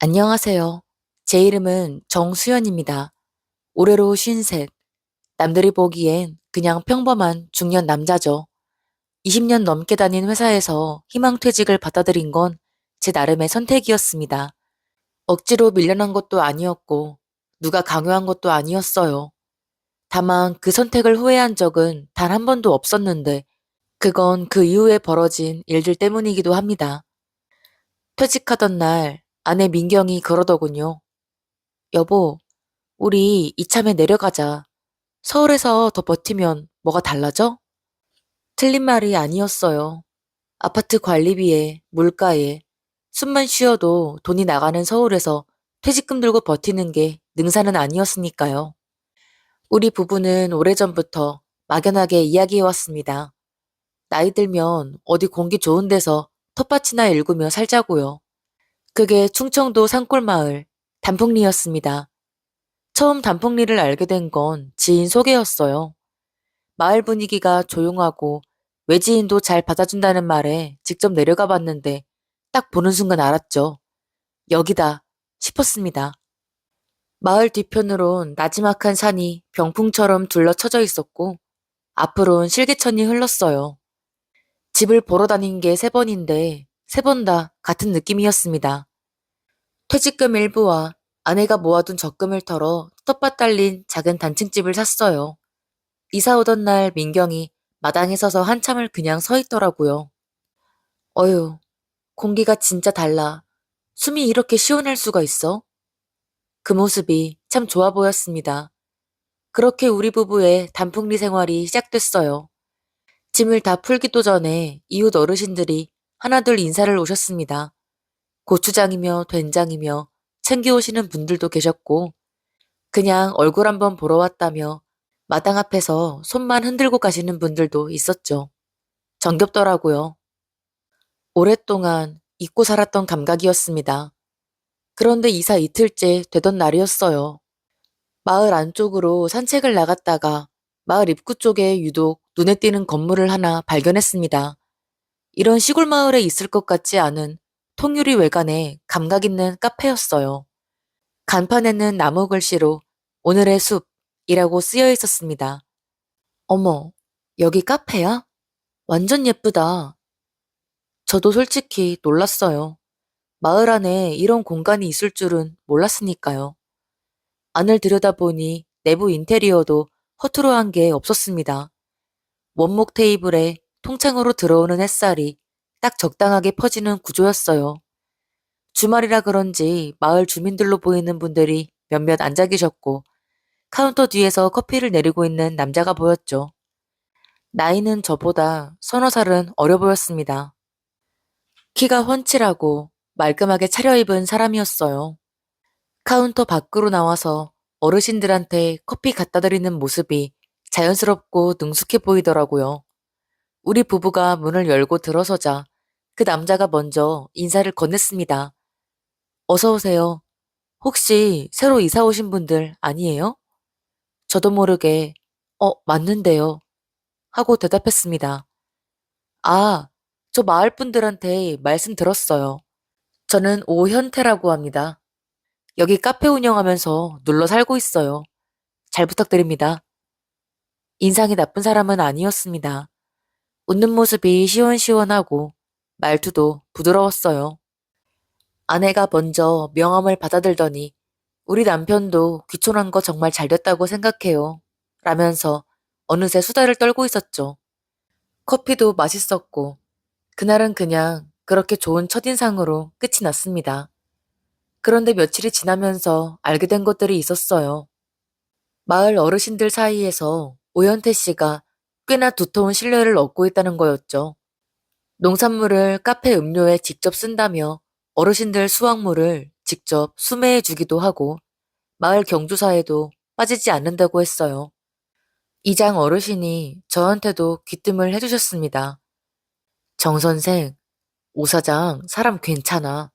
안녕하세요. 제 이름은 정수연입니다. 올해로 53. 남들이 보기엔 그냥 평범한 중년 남자죠. 20년 넘게 다닌 회사에서 희망퇴직을 받아들인 건 제 나름의 선택이었습니다. 억지로 밀려난 것도 아니었고, 누가 강요한 것도 아니었어요. 다만 그 선택을 후회한 적은 단 한 번도 없었는데, 그건 그 이후에 벌어진 일들 때문이기도 합니다. 퇴직하던 날 아내 민경이 그러더군요. 여보, 우리 이참에 내려가자. 서울에서 더 버티면 뭐가 달라져? 틀린 말이 아니었어요. 아파트 관리비에, 물가에, 숨만 쉬어도 돈이 나가는 서울에서 퇴직금 들고 버티는 게 능사는 아니었으니까요. 우리 부부는 오래전부터 막연하게 이야기해왔습니다. 나이 들면 어디 공기 좋은 데서 텃밭이나 일구며 살자고요. 그게 충청도 산골마을 단풍리였습니다. 처음 단풍리를 알게 된 건 지인 소개였어요. 마을 분위기가 조용하고 외지인도 잘 받아준다는 말에 직접 내려가 봤는데 딱 보는 순간 알았죠. 여기다 싶었습니다. 마을 뒤편으론 나지막한 산이 병풍처럼 둘러쳐져 있었고 앞으론 실개천이 흘렀어요. 집을 보러 다닌 게 세 번인데 세 번 다 같은 느낌이었습니다. 퇴직금 일부와 아내가 모아둔 적금을 털어 텃밭 달린 작은 단층집을 샀어요. 이사 오던 날 민경이 마당에 서서 한참을 그냥 서 있더라고요. 어휴, 공기가 진짜 달라. 숨이 이렇게 시원할 수가 있어? 그 모습이 참 좋아 보였습니다. 그렇게 우리 부부의 단풍리 생활이 시작됐어요. 짐을 다 풀기도 전에 이웃 어르신들이 하나둘 인사를 오셨습니다. 고추장이며 된장이며 챙겨오시는 분들도 계셨고, 그냥 얼굴 한번 보러 왔다며 마당 앞에서 손만 흔들고 가시는 분들도 있었죠. 정겹더라고요. 오랫동안 잊고 살았던 감각이었습니다. 그런데 이사 이틀째 되던 날이었어요. 마을 안쪽으로 산책을 나갔다가 마을 입구 쪽에 유독 눈에 띄는 건물을 하나 발견했습니다. 이런 시골 마을에 있을 것 같지 않은 통유리 외관의 감각 있는 카페였어요. 간판에는 나무 글씨로 오늘의 숲이라고 쓰여 있었습니다. 어머, 여기 카페야? 완전 예쁘다. 저도 솔직히 놀랐어요. 마을 안에 이런 공간이 있을 줄은 몰랐으니까요. 안을 들여다보니 내부 인테리어도 허투루한 게 없었습니다. 원목 테이블에 통창으로 들어오는 햇살이 딱 적당하게 퍼지는 구조였어요. 주말이라 그런지 마을 주민들로 보이는 분들이 몇몇 앉아 계셨고 카운터 뒤에서 커피를 내리고 있는 남자가 보였죠. 나이는 저보다 서너 살은 어려 보였습니다. 키가 훤칠하고 말끔하게 차려입은 사람이었어요. 카운터 밖으로 나와서 어르신들한테 커피 갖다 드리는 모습이 자연스럽고 능숙해 보이더라고요. 우리 부부가 문을 열고 들어서자 그 남자가 먼저 인사를 건넸습니다. 어서 오세요. 혹시 새로 이사 오신 분들 아니에요? 저도 모르게 맞는데요. 하고 대답했습니다. 아, 저 마을 분들한테 말씀 들었어요. 저는 오현태라고 합니다. 여기 카페 운영하면서 눌러 살고 있어요. 잘 부탁드립니다. 인상이 나쁜 사람은 아니었습니다. 웃는 모습이 시원시원하고 말투도 부드러웠어요. 아내가 먼저 명함을 받아들더니 우리 남편도 귀촌한 거 정말 잘 됐다고 생각해요. 라면서 어느새 수다를 떨고 있었죠. 커피도 맛있었고 그날은 그냥 그렇게 좋은 첫인상으로 끝이 났습니다. 그런데 며칠이 지나면서 알게 된 것들이 있었어요. 마을 어르신들 사이에서 오현태 씨가 꽤나 두터운 신뢰를 얻고 있다는 거였죠. 농산물을 카페 음료에 직접 쓴다며 어르신들 수확물을 직접 수매해 주기도 하고 마을 경조사에도 빠지지 않는다고 했어요. 이장 어르신이 저한테도 귀뜸을 해주셨습니다. 정 선생, 오 사장 사람 괜찮아.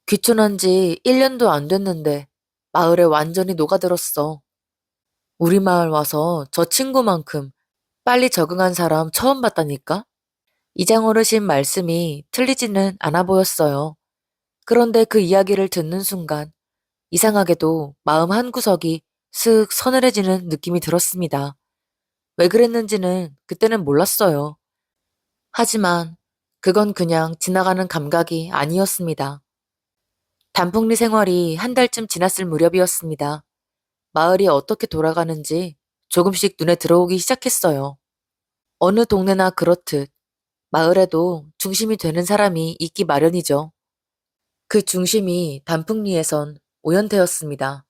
귀촌한 지 1년도 안 됐는데 마을에 완전히 녹아들었어. 우리 마을 와서 저 친구만큼 빨리 적응한 사람 처음 봤다니까? 이장 어르신 말씀이 틀리지는 않아 보였어요. 그런데 그 이야기를 듣는 순간 이상하게도 마음 한구석이 슥 서늘해지는 느낌이 들었습니다. 왜 그랬는지는 그때는 몰랐어요. 하지만 그건 그냥 지나가는 감각이 아니었습니다. 단풍리 생활이 한 달쯤 지났을 무렵이었습니다. 마을이 어떻게 돌아가는지 조금씩 눈에 들어오기 시작했어요. 어느 동네나 그렇듯 마을에도 중심이 되는 사람이 있기 마련이죠. 그 중심이 단풍리에선 오연태였습니다.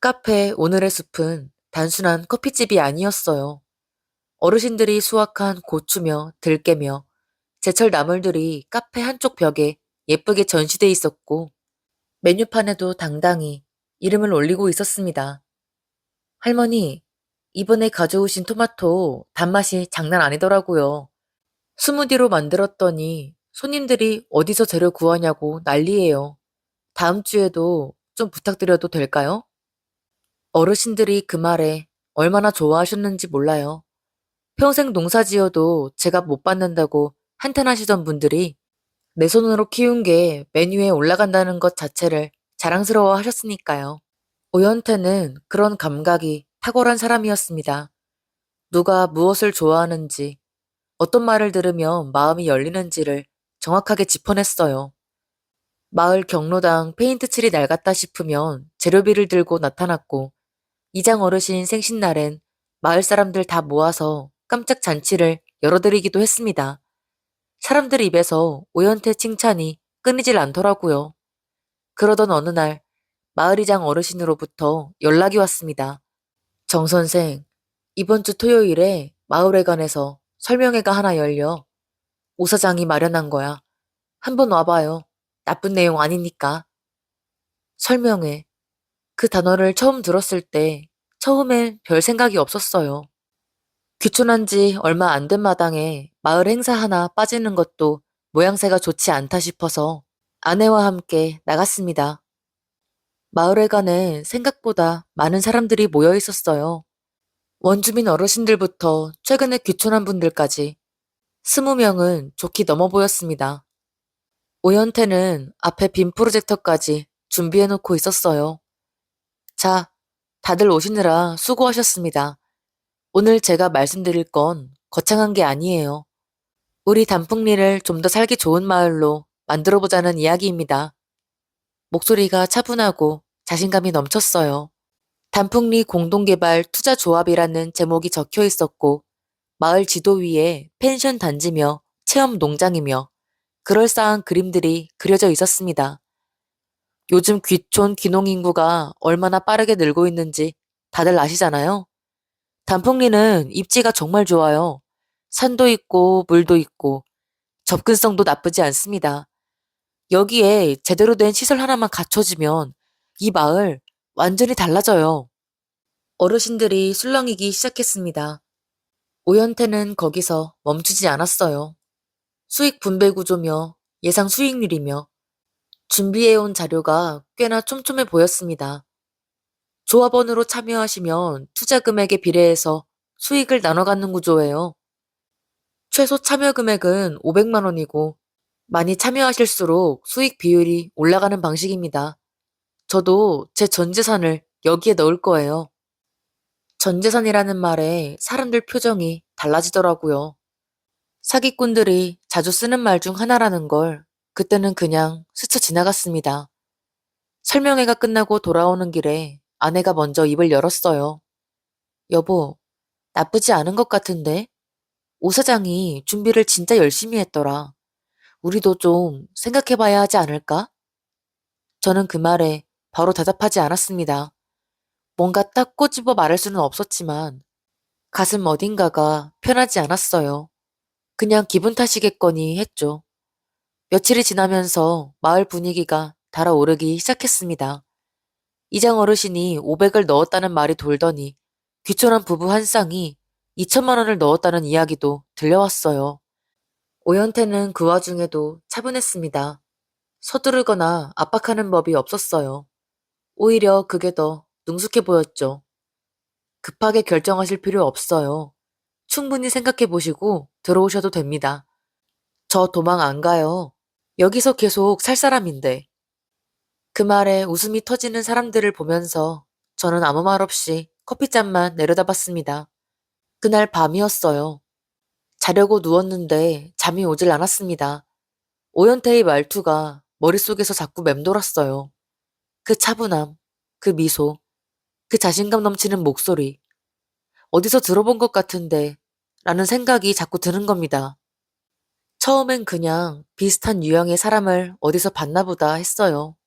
카페 오늘의 숲은 단순한 커피집이 아니었어요. 어르신들이 수확한 고추며 들깨며 제철 나물들이 카페 한쪽 벽에 예쁘게 전시돼 있었고 메뉴판에도 당당히 이름을 올리고 있었습니다. 할머니, 이번에 가져오신 토마토 단맛이 장난 아니더라고요. 스무디로 만들었더니 손님들이 어디서 재료 구하냐고 난리예요. 다음 주에도 좀 부탁드려도 될까요? 어르신들이 그 말에 얼마나 좋아하셨는지 몰라요. 평생 농사 지어도 제가 못 받는다고 한탄하시던 분들이 내 손으로 키운 게 메뉴에 올라간다는 것 자체를 자랑스러워 하셨으니까요. 오연태는 그런 감각이 탁월한 사람이었습니다. 누가 무엇을 좋아하는지, 어떤 말을 들으면 마음이 열리는지를 정확하게 짚어냈어요. 마을 경로당 페인트 칠이 낡았다 싶으면 재료비를 들고 나타났고, 이장 어르신 생신날엔 마을 사람들 다 모아서 깜짝 잔치를 열어드리기도 했습니다. 사람들 입에서 오연태 칭찬이 끊이질 않더라고요. 그러던 어느 날 마을이장 어르신으로부터 연락이 왔습니다. 정 선생, 이번 주 토요일에 마을회관에서 설명회가 하나 열려. 오 사장이 마련한 거야. 한번 와봐요. 나쁜 내용 아니니까. 설명회. 그 단어를 처음 들었을 때 처음엔 별 생각이 없었어요. 귀촌한 지 얼마 안 된 마당에 마을 행사 하나 빠지는 것도 모양새가 좋지 않다 싶어서 아내와 함께 나갔습니다. 마을회관에 생각보다 많은 사람들이 모여 있었어요. 원주민 어르신들부터 최근에 귀촌한 분들까지 20명은 좋게 넘어 보였습니다. 오연태는 앞에 빔 프로젝터까지 준비해놓고 있었어요. 자, 다들 오시느라 수고하셨습니다. 오늘 제가 말씀드릴 건 거창한 게 아니에요. 우리 단풍리를 좀 더 살기 좋은 마을로 만들어보자는 이야기입니다. 목소리가 차분하고 자신감이 넘쳤어요. 단풍리 공동개발 투자조합이라는 제목이 적혀 있었고 마을 지도 위에 펜션 단지며 체험 농장이며 그럴싸한 그림들이 그려져 있었습니다. 요즘 귀촌 귀농 인구가 얼마나 빠르게 늘고 있는지 다들 아시잖아요. 단풍리는 입지가 정말 좋아요. 산도 있고 물도 있고 접근성도 나쁘지 않습니다. 여기에 제대로 된 시설 하나만 갖춰지면 이 마을 완전히 달라져요. 어르신들이 술렁이기 시작했습니다. 오연태는 거기서 멈추지 않았어요. 수익 분배 구조며 예상 수익률이며 준비해온 자료가 꽤나 촘촘해 보였습니다. 조합원으로 참여하시면 투자 금액에 비례해서 수익을 나눠 갖는 구조예요. 최소 참여 금액은 500만 원이고 많이 참여하실수록 수익 비율이 올라가는 방식입니다. 저도 제 전 재산을 여기에 넣을 거예요. 전 재산이라는 말에 사람들 표정이 달라지더라고요. 사기꾼들이 자주 쓰는 말 중 하나라는 걸 그때는 그냥 스쳐 지나갔습니다. 설명회가 끝나고 돌아오는 길에 아내가 먼저 입을 열었어요. 여보, 나쁘지 않은 것 같은데? 오 사장이 준비를 진짜 열심히 했더라. 우리도 좀 생각해봐야 하지 않을까? 저는 그 말에 바로 대답하지 않았습니다. 뭔가 딱 꼬집어 말할 수는 없었지만 가슴 어딘가가 편하지 않았어요. 그냥 기분 탓이겠거니 했죠. 며칠이 지나면서 마을 분위기가 달아오르기 시작했습니다. 이장 어르신이 500을 넣었다는 말이 돌더니 귀촌한 부부 한 쌍이 2천만 원을 넣었다는 이야기도 들려왔어요. 오연태는 그 와중에도 차분했습니다. 서두르거나 압박하는 법이 없었어요. 오히려 그게 더 능숙해 보였죠. 급하게 결정하실 필요 없어요. 충분히 생각해 보시고 들어오셔도 됩니다. 저 도망 안 가요. 여기서 계속 살 사람인데. 그 말에 웃음이 터지는 사람들을 보면서 저는 아무 말 없이 커피잔만 내려다봤습니다. 그날 밤이었어요. 자려고 누웠는데 잠이 오질 않았습니다. 오연태의 말투가 머릿속에서 자꾸 맴돌았어요. 그 차분함, 그 미소, 그 자신감 넘치는 목소리. 어디서 들어본 것 같은데 라는 생각이 자꾸 드는 겁니다. 처음엔 그냥 비슷한 유형의 사람을 어디서 봤나 보다 했어요.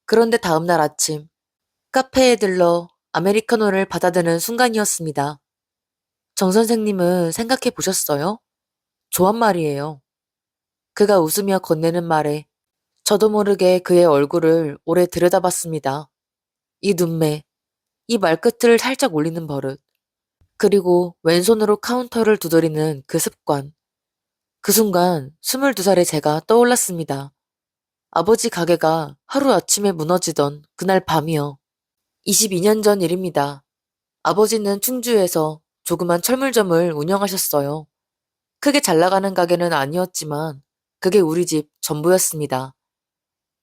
그런데 다음날 아침 카페에 들러 아메리카노를 받아드는 순간이었습니다. 정 선생님은 생각해 보셨어요? 좋아말이에요. 그가 웃으며 건네는 말에 저도 모르게 그의 얼굴을 오래 들여다봤습니다. 이 눈매, 이 말끝을 살짝 올리는 버릇, 그리고 왼손으로 카운터를 두드리는 그 습관. 그 순간 22살의 제가 떠올랐습니다. 아버지 가게가 하루아침에 무너지던 그날 밤이요. 22년 전 일입니다. 아버지는 충주에서 조그만 철물점을 운영하셨어요. 크게 잘 나가는 가게는 아니었지만 그게 우리 집 전부였습니다.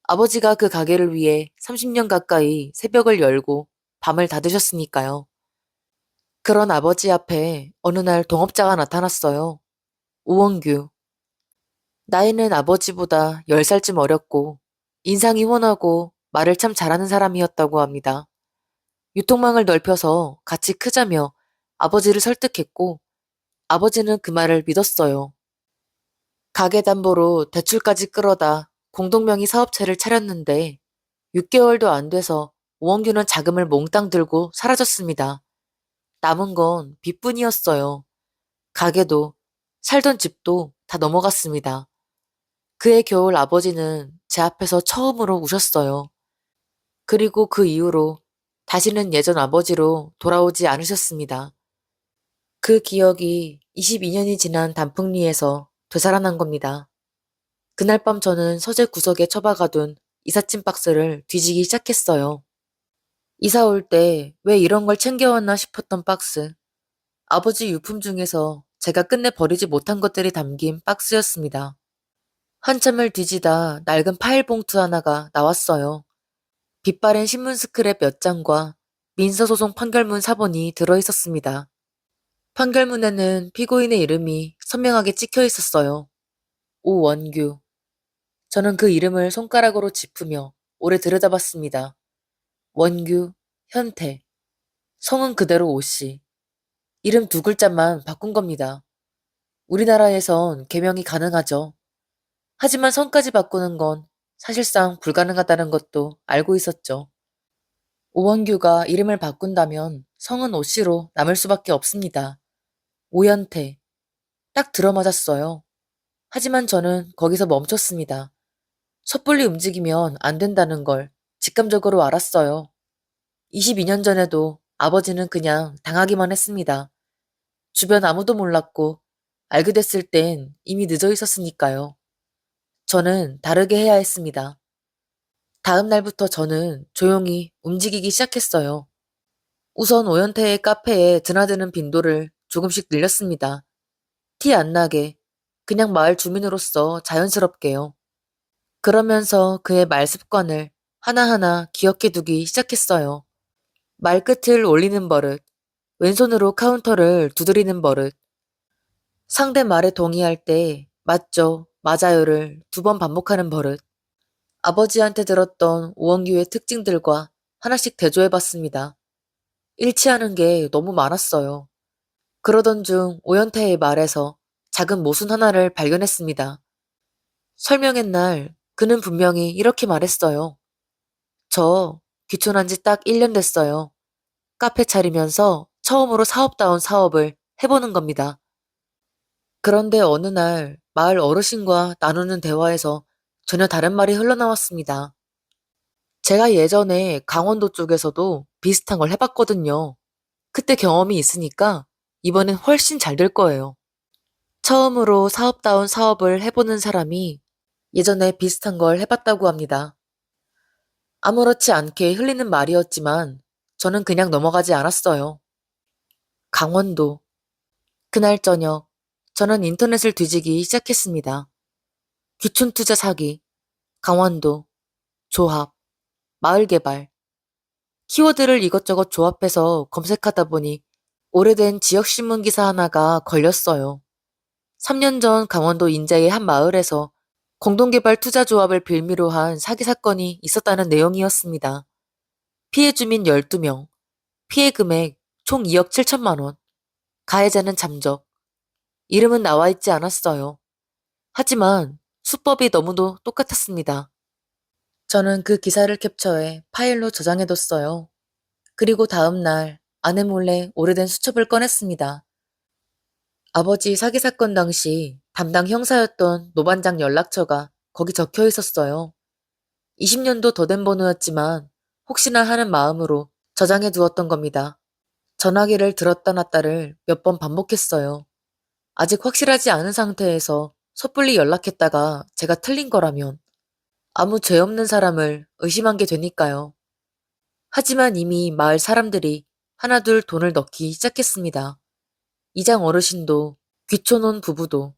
아버지가 그 가게를 위해 30년 가까이 새벽을 열고 밤을 닫으셨으니까요. 그런 아버지 앞에 어느 날 동업자가 나타났어요. 오원규. 나이는 아버지보다 10살쯤 어렸고 인상이 훤하고 말을 참 잘하는 사람이었다고 합니다. 유통망을 넓혀서 같이 크자며 아버지를 설득했고 아버지는 그 말을 믿었어요. 가게 담보로 대출까지 끌어다 공동명의 사업체를 차렸는데 6개월도 안 돼서 오원규는 자금을 몽땅 들고 사라졌습니다. 남은 건 빚뿐이었어요. 가게도 살던 집도 다 넘어갔습니다. 그해 겨울 아버지는 제 앞에서 처음으로 우셨어요. 그리고 그 이후로 다시는 예전 아버지로 돌아오지 않으셨습니다. 그 기억이 22년이 지난 단풍리에서 되살아난 겁니다. 그날 밤 저는 서재 구석에 처박아둔 이삿짐 박스를 뒤지기 시작했어요. 이사 올 때 왜 이런 걸 챙겨왔나 싶었던 박스. 아버지 유품 중에서 제가 끝내 버리지 못한 것들이 담긴 박스였습니다. 한참을 뒤지다 낡은 파일 봉투 하나가 나왔어요. 빛바랜 신문 스크랩 몇 장과 민사소송 판결문 사본이 들어있었습니다. 판결문에는 피고인의 이름이 선명하게 찍혀 있었어요. 오원규. 저는 그 이름을 손가락으로 짚으며 오래 들여다봤습니다. 원규, 현태. 성은 그대로 오씨. 이름 두 글자만 바꾼 겁니다. 우리나라에선 개명이 가능하죠. 하지만 성까지 바꾸는 건 사실상 불가능하다는 것도 알고 있었죠. 오원규가 이름을 바꾼다면 성은 오씨로 남을 수밖에 없습니다. 오연태. 딱 들어맞았어요. 하지만 저는 거기서 멈췄습니다. 섣불리 움직이면 안 된다는 걸 직감적으로 알았어요. 22년 전에도 아버지는 그냥 당하기만 했습니다. 주변 아무도 몰랐고 알게 됐을 땐 이미 늦어 있었으니까요. 저는 다르게 해야 했습니다. 다음 날부터 저는 조용히 움직이기 시작했어요. 우선 오연태의 카페에 드나드는 빈도를 조금씩 늘렸습니다. 티 안 나게 그냥 마을 주민으로서 자연스럽게요. 그러면서 그의 말 습관을 하나하나 기억해 두기 시작했어요. 말끝을 올리는 버릇, 왼손으로 카운터를 두드리는 버릇, 상대 말에 동의할 때 맞죠, 맞아요를 2번 반복하는 버릇, 아버지한테 들었던 오원규의 특징들과 하나씩 대조해 봤습니다. 일치하는 게 너무 많았어요. 그러던 중 오연태의 말에서 작은 모순 하나를 발견했습니다. 설명의 날 그는 분명히 이렇게 말했어요. 저 귀촌한 지 딱 1년 됐어요. 카페 차리면서 처음으로 사업다운 사업을 해보는 겁니다. 그런데 어느 날 마을 어르신과 나누는 대화에서 전혀 다른 말이 흘러나왔습니다. 제가 예전에 강원도 쪽에서도 비슷한 걸 해봤거든요. 그때 경험이 있으니까 이번엔 훨씬 잘 될 거예요. 처음으로 사업다운 사업을 해보는 사람이 예전에 비슷한 걸 해봤다고 합니다. 아무렇지 않게 흘리는 말이었지만 저는 그냥 넘어가지 않았어요. 강원도. 그날 저녁 저는 인터넷을 뒤지기 시작했습니다. 귀촌투자 사기, 강원도, 조합, 마을개발. 키워드를 이것저것 조합해서 검색하다 보니 오래된 지역신문 기사 하나가 걸렸어요. 3년 전 강원도 인제의 한 마을에서 공동개발 투자조합을 빌미로 한 사기 사건이 있었다는 내용이었습니다. 피해 주민 12명, 피해 금액 총 2억 7천만 원, 가해자는 잠적, 이름은 나와 있지 않았어요. 하지만 수법이 너무도 똑같았습니다. 저는 그 기사를 캡처해 파일로 저장해뒀어요. 그리고 다음 날 아내 몰래 오래된 수첩을 꺼냈습니다. 아버지 사기 사건 당시 담당 형사였던 노반장 연락처가 거기 적혀 있었어요. 20년도 더 된 번호였지만 혹시나 하는 마음으로 저장해 두었던 겁니다. 전화기를 들었다 놨다를 몇 번 반복했어요. 아직 확실하지 않은 상태에서 섣불리 연락했다가 제가 틀린 거라면 아무 죄 없는 사람을 의심한 게 되니까요. 하지만 이미 마을 사람들이 하나둘 돈을 넣기 시작했습니다. 이장 어르신도, 귀촌 온 부부도,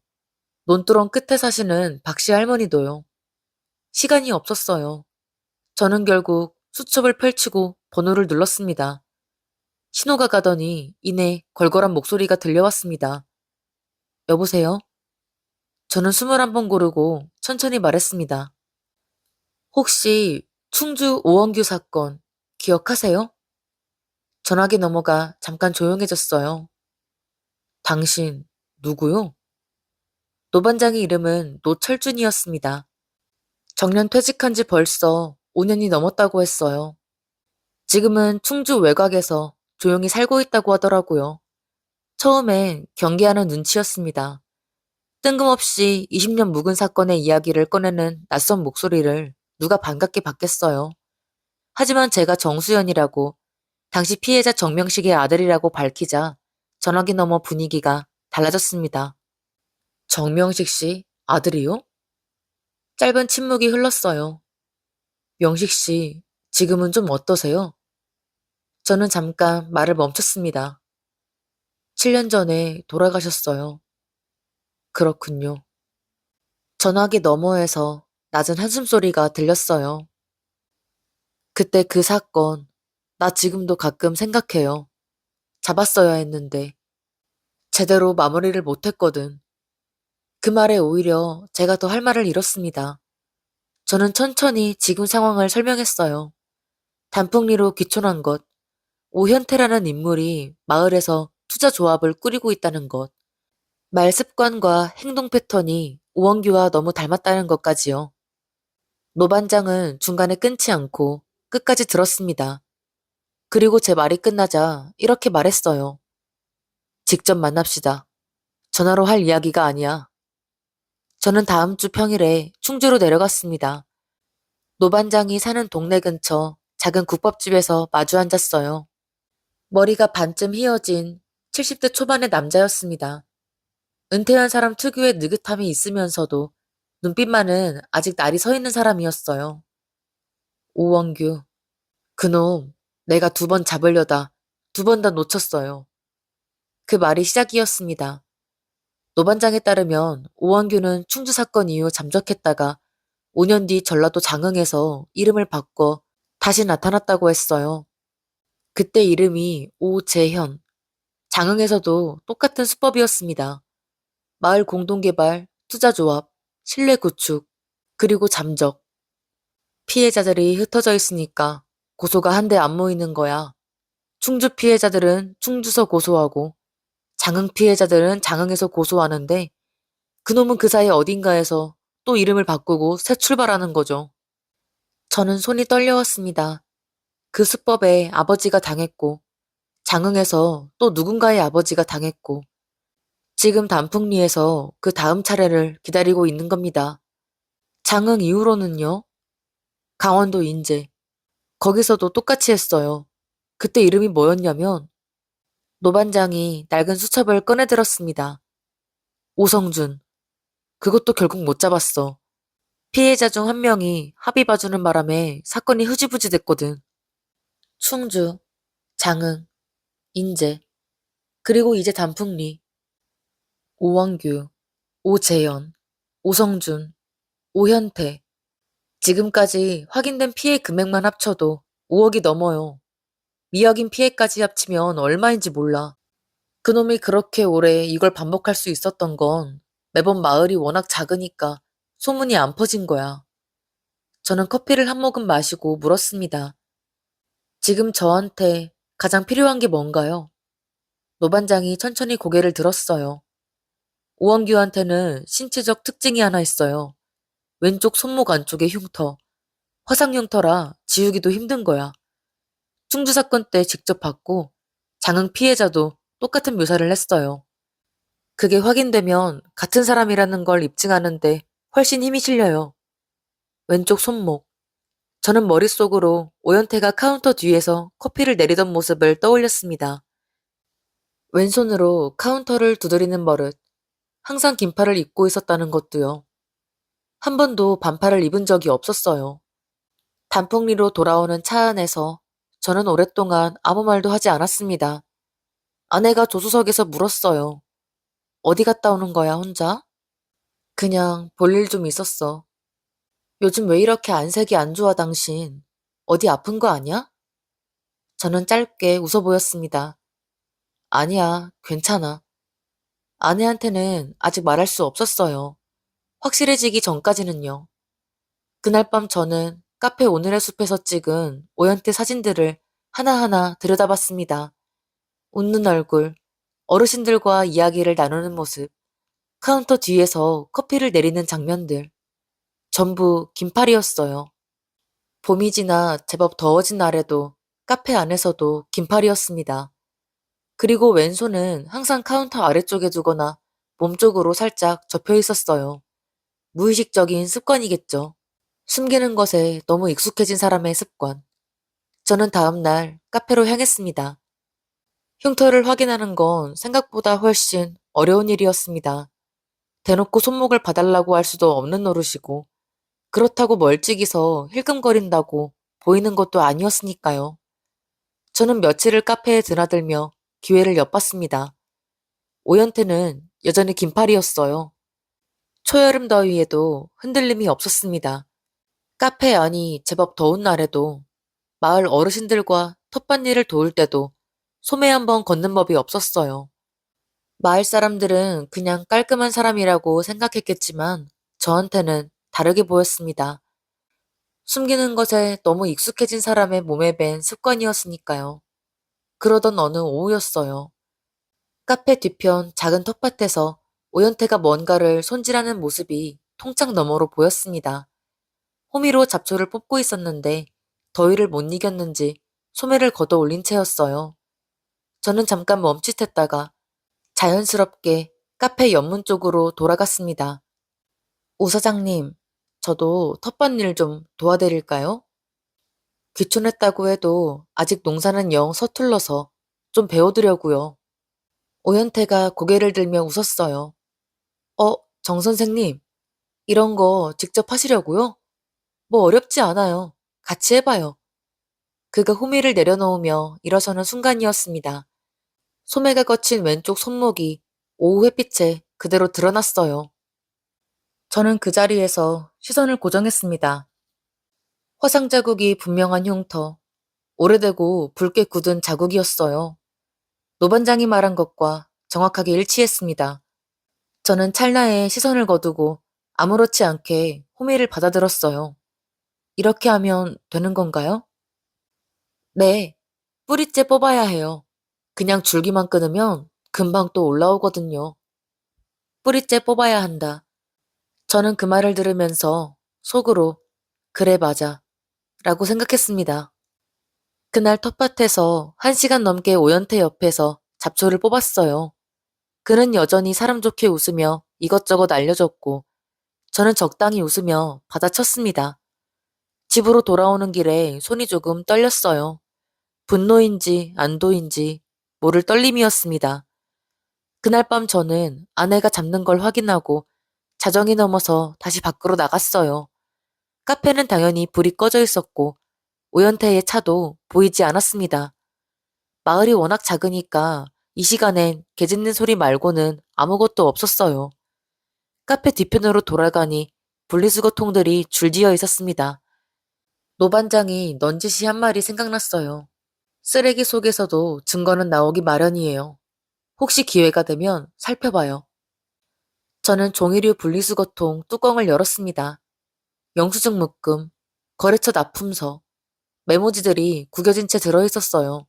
논두렁 끝에 사시는 박씨 할머니도요. 시간이 없었어요. 저는 결국 수첩을 펼치고 번호를 눌렀습니다. 신호가 가더니 이내 걸걸한 목소리가 들려왔습니다. 여보세요? 저는 숨을 한 번 고르고 천천히 말했습니다. 혹시 충주 오원규 사건 기억하세요? 전화기 넘어가 잠깐 조용해졌어요. 당신 누구요? 노반장의 이름은 노철준이었습니다. 정년 퇴직한 지 벌써 5년이 넘었다고 했어요. 지금은 충주 외곽에서 조용히 살고 있다고 하더라고요. 처음엔 경계하는 눈치였습니다. 뜬금없이 20년 묵은 사건의 이야기를 꺼내는 낯선 목소리를 누가 반갑게 받겠어요. 하지만 제가 정수연이라고 당시 피해자 정명식의 아들이라고 밝히자 전화기 너머 분위기가 달라졌습니다. 정명식 씨 아들이요? 짧은 침묵이 흘렀어요. 명식 씨 지금은 좀 어떠세요? 저는 잠깐 말을 멈췄습니다. 7년 전에 돌아가셨어요. 그렇군요. 전화기 너머에서 낮은 한숨소리가 들렸어요. 그때 그 사건, 나 지금도 가끔 생각해요. 잡았어야 했는데, 제대로 마무리를 못했거든. 그 말에 오히려 제가 더 할 말을 잃었습니다. 저는 천천히 지금 상황을 설명했어요. 단풍리로 귀촌한 것, 오현태라는 인물이 마을에서 투자 조합을 꾸리고 있다는 것, 말 습관과 행동 패턴이 오원규와 너무 닮았다는 것까지요. 노반장은 중간에 끊지 않고 끝까지 들었습니다. 그리고 제 말이 끝나자 이렇게 말했어요. 직접 만납시다. 전화로 할 이야기가 아니야. 저는 다음 주 평일에 충주로 내려갔습니다. 노반장이 사는 동네 근처 작은 국밥집에서 마주 앉았어요. 머리가 반쯤 휘어진 70대 초반의 남자였습니다. 은퇴한 사람 특유의 느긋함이 있으면서도 눈빛만은 아직 날이 서 있는 사람이었어요. 오원규, 그놈 내가 2번 잡으려다 2번 다 놓쳤어요. 그 말이 시작이었습니다. 노반장에 따르면 오원규는 충주 사건 이후 잠적했다가 5년 뒤 전라도 장흥에서 이름을 바꿔 다시 나타났다고 했어요. 그때 이름이 오재현. 장흥에서도 똑같은 수법이었습니다. 마을 공동개발, 투자조합, 신뢰 구축, 그리고 잠적. 피해자들이 흩어져 있으니까 고소가 한데 안 모이는 거야. 충주 피해자들은 충주서 고소하고 장흥 피해자들은 장흥에서 고소하는데 그놈은 그 사이 어딘가에서 또 이름을 바꾸고 새 출발하는 거죠. 저는 손이 떨려왔습니다. 그 수법에 아버지가 당했고 장흥에서 또 누군가의 아버지가 당했고 지금 단풍리에서 그 다음 차례를 기다리고 있는 겁니다. 장흥 이후로는요? 강원도 인제. 거기서도 똑같이 했어요. 그때 이름이 뭐였냐면 노반장이 낡은 수첩을 꺼내들었습니다. 오성준. 그것도 결국 못 잡았어. 피해자 중 한 명이 합의 봐주는 바람에 사건이 흐지부지 됐거든. 충주, 장흥, 인제, 그리고 이제 단풍리. 오원규, 오재현, 오성준. 오현태. 지금까지 확인된 피해 금액만 합쳐도 5억이 넘어요. 미확인 피해까지 합치면 얼마인지 몰라. 그놈이 그렇게 오래 이걸 반복할 수 있었던 건 매번 마을이 워낙 작으니까 소문이 안 퍼진 거야. 저는 커피를 한 모금 마시고 물었습니다. 지금 저한테 가장 필요한 게 뭔가요? 노반장이 천천히 고개를 들었어요. 오원규한테는 신체적 특징이 하나 있어요. 왼쪽 손목 안쪽에 흉터. 화상 흉터라 지우기도 힘든 거야. 충주 사건 때 직접 봤고 장흥 피해자도 똑같은 묘사를 했어요. 그게 확인되면 같은 사람이라는 걸 입증하는데 훨씬 힘이 실려요. 왼쪽 손목. 저는 머릿속으로 오연태가 카운터 뒤에서 커피를 내리던 모습을 떠올렸습니다. 왼손으로 카운터를 두드리는 버릇. 항상 긴팔을 입고 있었다는 것도요. 한 번도 반팔을 입은 적이 없었어요. 단풍리로 돌아오는 차 안에서 저는 오랫동안 아무 말도 하지 않았습니다. 아내가 조수석에서 물었어요. 어디 갔다 오는 거야, 혼자? 그냥 볼일 좀 있었어. 요즘 왜 이렇게 안색이 안 좋아, 당신? 어디 아픈 거 아니야? 저는 짧게 웃어 보였습니다. 아니야, 괜찮아. 아내한테는 아직 말할 수 없었어요. 확실해지기 전까지는요. 그날 밤 저는 카페 오늘의 숲에서 찍은 오연태 사진들을 하나하나 들여다봤습니다. 웃는 얼굴, 어르신들과 이야기를 나누는 모습, 카운터 뒤에서 커피를 내리는 장면들. 전부 긴팔이었어요. 봄이 지나 제법 더워진 날에도 카페 안에서도 긴팔이었습니다. 그리고 왼손은 항상 카운터 아래쪽에 두거나 몸쪽으로 살짝 접혀 있었어요. 무의식적인 습관이겠죠. 숨기는 것에 너무 익숙해진 사람의 습관. 저는 다음날 카페로 향했습니다. 흉터를 확인하는 건 생각보다 훨씬 어려운 일이었습니다. 대놓고 손목을 봐달라고 할 수도 없는 노릇이고, 그렇다고 멀찍이서 힐끔거린다고 보이는 것도 아니었으니까요. 저는 며칠을 카페에 드나들며 기회를 엿봤습니다. 오연태는 여전히 긴팔이었어요. 초여름 더위에도 흔들림이 없었습니다. 카페 안이 제법 더운 날에도 마을 어르신들과 텃밭일을 도울 때도 소매 한번 걷는 법이 없었어요. 마을 사람들은 그냥 깔끔한 사람이라고 생각했겠지만 저한테는 다르게 보였습니다. 숨기는 것에 너무 익숙해진 사람의 몸에 밴 습관이었으니까요. 그러던 어느 오후였어요. 카페 뒤편 작은 텃밭에서 오연태가 뭔가를 손질하는 모습이 통창 너머로 보였습니다. 호미로 잡초를 뽑고 있었는데 더위를 못 이겼는지 소매를 걷어 올린 채였어요. 저는 잠깐 멈칫했다가 자연스럽게 카페 옆문 쪽으로 돌아갔습니다. 오 사장님, 저도 텃밭일 좀 도와드릴까요? 귀촌했다고 해도 아직 농사는 영 서툴러서 좀 배워두려고요. 오현태가 고개를 들며 웃었어요. 정 선생님, 이런 거 직접 하시려고요? 뭐 어렵지 않아요. 같이 해봐요. 그가 호미를 내려놓으며 일어서는 순간이었습니다. 소매가 거친 왼쪽 손목이 오후 햇빛에 그대로 드러났어요. 저는 그 자리에서 시선을 고정했습니다. 화상 자국이 분명한 흉터, 오래되고 붉게 굳은 자국이었어요. 노반장이 말한 것과 정확하게 일치했습니다. 저는 찰나에 시선을 거두고 아무렇지 않게 호미를 받아들었어요. 이렇게 하면 되는 건가요? 네, 뿌리째 뽑아야 해요. 그냥 줄기만 끊으면 금방 또 올라오거든요. 뿌리째 뽑아야 한다. 저는 그 말을 들으면서 속으로 그래 맞아 라고 생각했습니다. 그날 텃밭에서 1시간 넘게 오연태 옆에서 잡초를 뽑았어요. 그는 여전히 사람 좋게 웃으며 이것저것 알려줬고 저는 적당히 웃으며 받아쳤습니다. 집으로 돌아오는 길에 손이 조금 떨렸어요. 분노인지 안도인지 모를 떨림이었습니다. 그날 밤 저는 아내가 잡는 걸 확인하고 자정이 넘어서 다시 밖으로 나갔어요. 카페는 당연히 불이 꺼져 있었고 오연태의 차도 보이지 않았습니다. 마을이 워낙 작으니까 이 시간엔 개 짖는 소리 말고는 아무것도 없었어요. 카페 뒤편으로 돌아가니 분리수거통들이 줄지어 있었습니다. 노반장이 넌지시 한 말이 생각났어요. 쓰레기 속에서도 증거는 나오기 마련이에요. 혹시 기회가 되면 살펴봐요. 저는 종이류 분리수거통 뚜껑을 열었습니다. 영수증 묶음, 거래처 납품서, 메모지들이 구겨진 채 들어있었어요.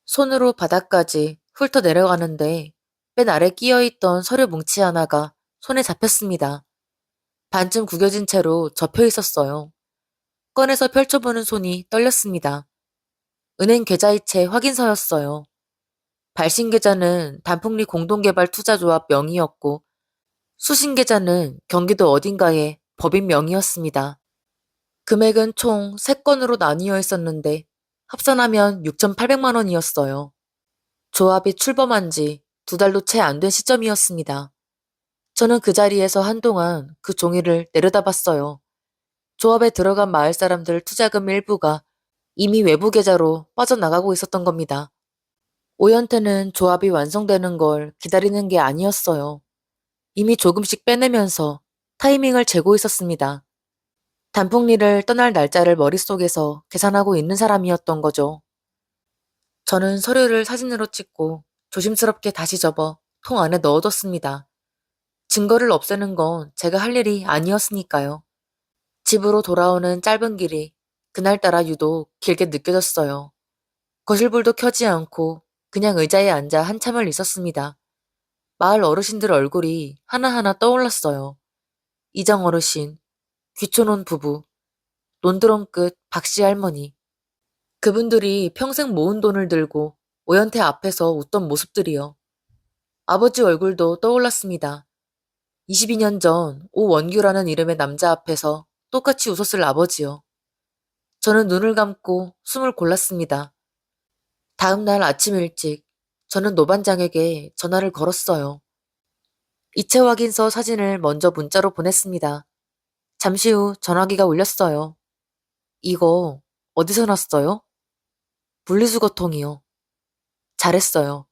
손으로 바닥까지 훑어 내려가는데 맨 아래 끼어있던 서류 뭉치 하나가 손에 잡혔습니다. 반쯤 구겨진 채로 접혀 있었어요. 꺼내서 펼쳐보는 손이 떨렸습니다. 은행 계좌이체 확인서였어요. 발신계좌는 단풍리 공동개발투자조합 명의였고 수신계좌는 경기도 어딘가의 법인 명의였습니다. 금액은 총 3건으로 나뉘어 있었는데 합산하면 6,800만 원이었어요. 조합이 출범한 지 2달도 채 안 된 시점이었습니다. 저는 그 자리에서 한동안 그 종이를 내려다봤어요. 조합에 들어간 마을 사람들 투자금 일부가 이미 외부 계좌로 빠져나가고 있었던 겁니다. 오연태는 조합이 완성되는 걸 기다리는 게 아니었어요. 이미 조금씩 빼내면서 타이밍을 재고 있었습니다. 단풍리를 떠날 날짜를 머릿속에서 계산하고 있는 사람이었던 거죠. 저는 서류를 사진으로 찍고 조심스럽게 다시 접어 통 안에 넣어뒀습니다. 증거를 없애는 건 제가 할 일이 아니었으니까요. 집으로 돌아오는 짧은 길이 그날따라 유독 길게 느껴졌어요. 거실불도 켜지 않고 그냥 의자에 앉아 한참을 있었습니다. 마을 어르신들 얼굴이 하나하나 떠올랐어요. 이장 어르신, 귀촌온 부부, 논두렁 끝 박씨 할머니. 그분들이 평생 모은 돈을 들고 오연태 앞에서 웃던 모습들이요. 아버지 얼굴도 떠올랐습니다. 22년 전 오원규라는 이름의 남자 앞에서 똑같이 웃었을 아버지요. 저는 눈을 감고 숨을 골랐습니다. 다음 날 아침 일찍 저는 노반장에게 전화를 걸었어요. 이체 확인서 사진을 먼저 문자로 보냈습니다. 잠시 후 전화기가 울렸어요. 이거 어디서 났어요? 분리수거통이요. 잘했어요.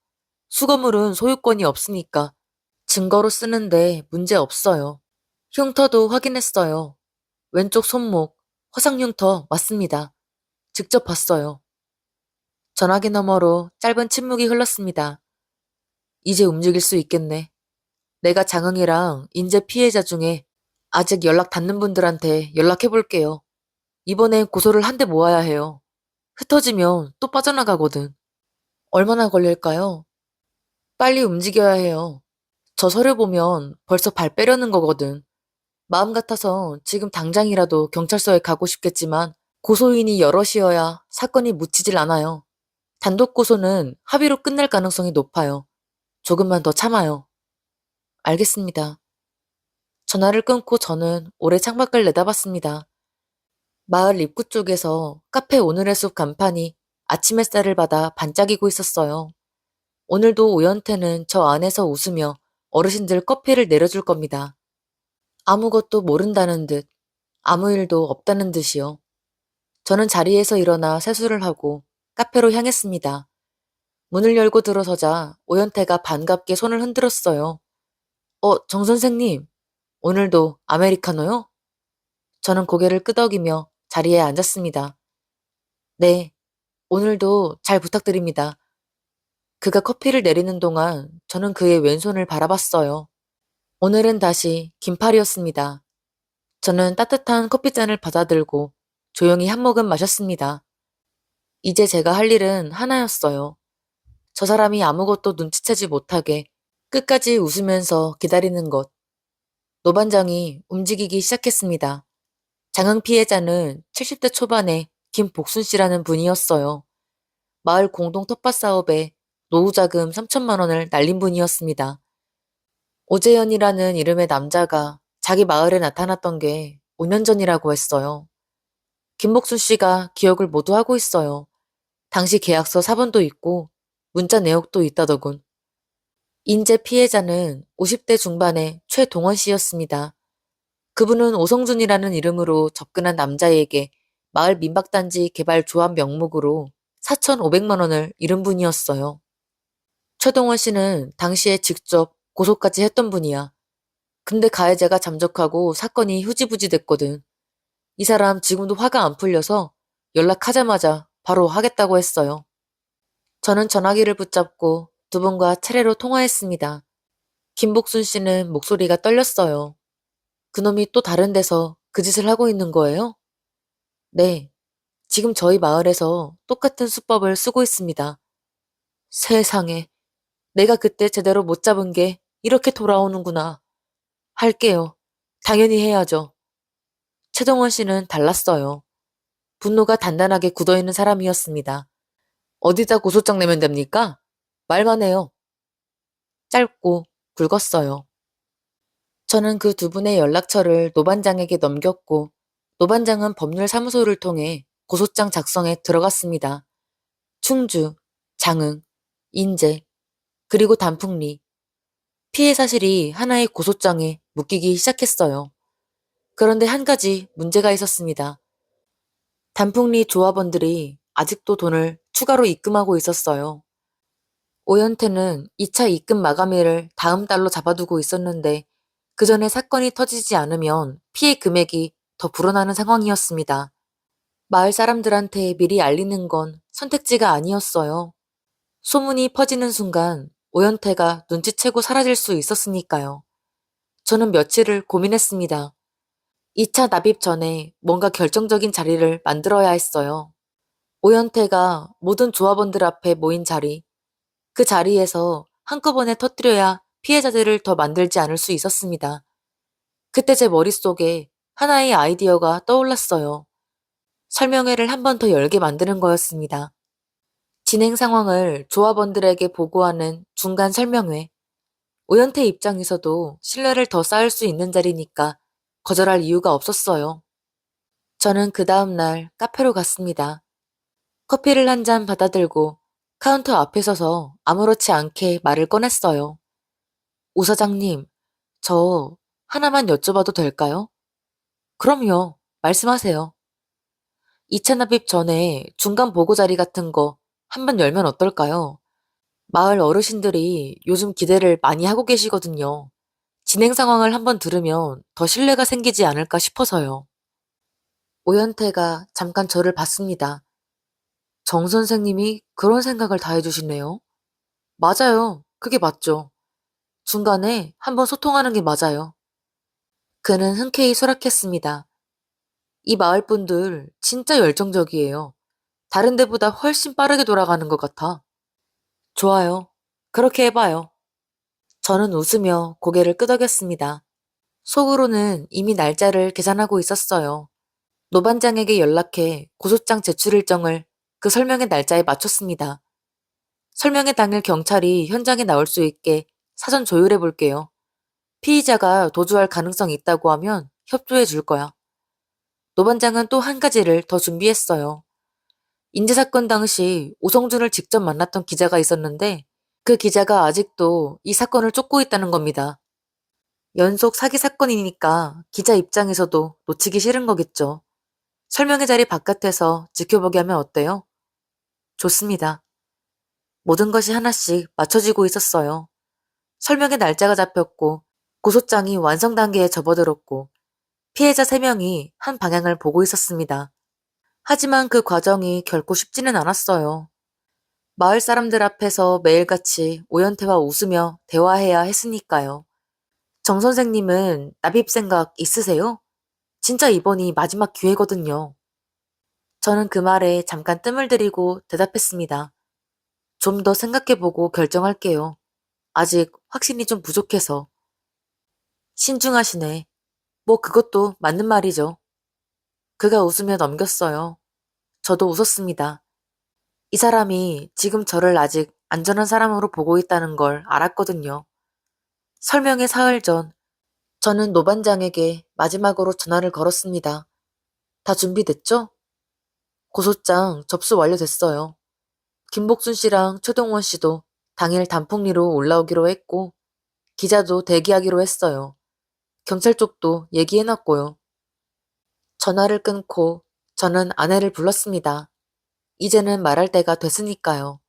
수거물은 소유권이 없으니까 증거로 쓰는데 문제 없어요. 흉터도 확인했어요. 왼쪽 손목, 화상 흉터 맞습니다. 직접 봤어요. 전화기 너머로 짧은 침묵이 흘렀습니다. 이제 움직일 수 있겠네. 내가 장흥이랑 인재 피해자 중에 아직 연락 닿는 분들한테 연락해 볼게요. 이번에 고소를 한 대 모아야 해요. 흩어지면 또 빠져나가거든. 얼마나 걸릴까요? 빨리 움직여야 해요. 저 서류 보면 벌써 발 빼려는 거거든. 마음 같아서 지금 당장이라도 경찰서에 가고 싶겠지만 고소인이 여럿이어야 사건이 묻히질 않아요. 단독 고소는 합의로 끝날 가능성이 높아요. 조금만 더 참아요. 알겠습니다. 전화를 끊고 저는 오래 창밖을 내다봤습니다. 마을 입구 쪽에서 카페 오늘의 숲 간판이 아침 햇살을 받아 반짝이고 있었어요. 오늘도 오연태는 저 안에서 웃으며 어르신들 커피를 내려줄 겁니다. 아무것도 모른다는 듯, 아무 일도 없다는 듯이요. 저는 자리에서 일어나 세수를 하고 카페로 향했습니다. 문을 열고 들어서자 오연태가 반갑게 손을 흔들었어요. 정 선생님, 오늘도 아메리카노요? 저는 고개를 끄덕이며 자리에 앉았습니다. 네, 오늘도 잘 부탁드립니다. 그가 커피를 내리는 동안 저는 그의 왼손을 바라봤어요. 오늘은 다시 긴팔이었습니다. 저는 따뜻한 커피잔을 받아들고 조용히 한 모금 마셨습니다. 이제 제가 할 일은 하나였어요. 저 사람이 아무것도 눈치채지 못하게 끝까지 웃으면서 기다리는 것. 노반장이 움직이기 시작했습니다. 장흥 피해자는 70대 초반의 김복순 씨라는 분이었어요. 마을 공동 텃밭 사업에 노후 자금 3천만 원을 날린 분이었습니다. 오재현이라는 이름의 남자가 자기 마을에 나타났던 게 5년 전이라고 했어요. 김복순 씨가 기억을 모두 하고 있어요. 당시 계약서 사본도 있고 문자 내역도 있다더군. 인재 피해자는 50대 중반의 최동원 씨였습니다. 그분은 오성준이라는 이름으로 접근한 남자에게 마을 민박단지 개발 조합 명목으로 4,500만 원을 잃은 분이었어요. 최동원 씨는 당시에 직접 고소까지 했던 분이야. 근데 가해자가 잠적하고 사건이 흐지부지 됐거든. 이 사람 지금도 화가 안 풀려서 연락하자마자 바로 하겠다고 했어요. 저는 전화기를 붙잡고 두 분과 차례로 통화했습니다. 김복순 씨는 목소리가 떨렸어요. 그놈이 또 다른 데서 그 짓을 하고 있는 거예요? 네. 지금 저희 마을에서 똑같은 수법을 쓰고 있습니다. 세상에. 내가 그때 제대로 못 잡은 게 이렇게 돌아오는구나. 할게요. 당연히 해야죠. 최동원 씨는 달랐어요. 분노가 단단하게 굳어있는 사람이었습니다. 어디다 고소장 내면 됩니까? 말만 해요. 짧고 굵었어요. 저는 그 두 분의 연락처를 노반장에게 넘겼고 노반장은 법률사무소를 통해 고소장 작성에 들어갔습니다. 충주, 장흥, 인제, 그리고 단풍리. 피해 사실이 하나의 고소장에 묶이기 시작했어요. 그런데 한 가지 문제가 있었습니다. 단풍리 조합원들이 아직도 돈을 추가로 입금하고 있었어요. 오연태는 2차 입금 마감일을 다음 달로 잡아두고 있었는데 그 전에 사건이 터지지 않으면 피해 금액이 더 불어나는 상황이었습니다. 마을 사람들한테 미리 알리는 건 선택지가 아니었어요. 소문이 퍼지는 순간 오연태가 눈치채고 사라질 수 있었으니까요. 저는 며칠을 고민했습니다. 2차 납입 전에 뭔가 결정적인 자리를 만들어야 했어요. 오연태가 모든 조합원들 앞에 모인 자리, 그 자리에서 한꺼번에 터뜨려야 피해자들을 더 만들지 않을 수 있었습니다. 그때 제 머릿속에 하나의 아이디어가 떠올랐어요. 설명회를 한 번 더 열게 만드는 거였습니다. 진행 상황을 조합원들에게 보고하는 중간 설명회. 오연태 입장에서도 신뢰를 더 쌓을 수 있는 자리니까 거절할 이유가 없었어요. 저는 그 다음날 카페로 갔습니다. 커피를 한 잔 받아들고 카운터 앞에 서서 아무렇지 않게 말을 꺼냈어요. 오 사장님, 저 하나만 여쭤봐도 될까요? 그럼요. 말씀하세요. 2차 납입 전에 중간 보고 자리 같은 거 한번 열면 어떨까요? 마을 어르신들이 요즘 기대를 많이 하고 계시거든요. 진행 상황을 한번 들으면 더 신뢰가 생기지 않을까 싶어서요. 오연태가 잠깐 저를 봤습니다. 정 선생님이 그런 생각을 다 해주시네요. 맞아요. 그게 맞죠. 중간에 한번 소통하는 게 맞아요. 그는 흔쾌히 수락했습니다. 이 마을 분들 진짜 열정적이에요. 다른 데보다 훨씬 빠르게 돌아가는 것 같아. 좋아요. 그렇게 해봐요. 저는 웃으며 고개를 끄덕였습니다. 속으로는 이미 날짜를 계산하고 있었어요. 노반장에게 연락해 고소장 제출 일정을 그 설명의 날짜에 맞췄습니다. 설명회 당일 경찰이 현장에 나올 수 있게 사전 조율해 볼게요. 피의자가 도주할 가능성이 있다고 하면 협조해 줄 거야. 노반장은 또 한 가지를 더 준비했어요. 인재사건 당시 오성준을 직접 만났던 기자가 있었는데 그 기자가 아직도 이 사건을 쫓고 있다는 겁니다. 연속 사기 사건이니까 기자 입장에서도 놓치기 싫은 거겠죠. 설명회 자리 바깥에서 지켜보게 하면 어때요? 좋습니다. 모든 것이 하나씩 맞춰지고 있었어요. 설명회 날짜가 잡혔고 고소장이 완성 단계에 접어들었고 피해자 3명이 한 방향을 보고 있었습니다. 하지만 그 과정이 결코 쉽지는 않았어요. 마을 사람들 앞에서 매일같이 오연태와 웃으며 대화해야 했으니까요. 정 선생님은 납입 생각 있으세요? 진짜 이번이 마지막 기회거든요. 저는 그 말에 잠깐 뜸을 들이고 대답했습니다. 좀 더 생각해보고 결정할게요. 아직 확신이 좀 부족해서. 신중하시네. 뭐 그것도 맞는 말이죠. 그가 웃으며 넘겼어요. 저도 웃었습니다. 이 사람이 지금 저를 아직 안전한 사람으로 보고 있다는 걸 알았거든요. 설명의 사흘 전, 저는 노반장에게 마지막으로 전화를 걸었습니다. 다 준비됐죠? 고소장 접수 완료됐어요. 김복순 씨랑 최동원 씨도 당일 단풍리로 올라오기로 했고, 기자도 대기하기로 했어요. 경찰 쪽도 얘기해놨고요. 전화를 끊고 저는 아내를 불렀습니다. 이제는 말할 때가 됐으니까요.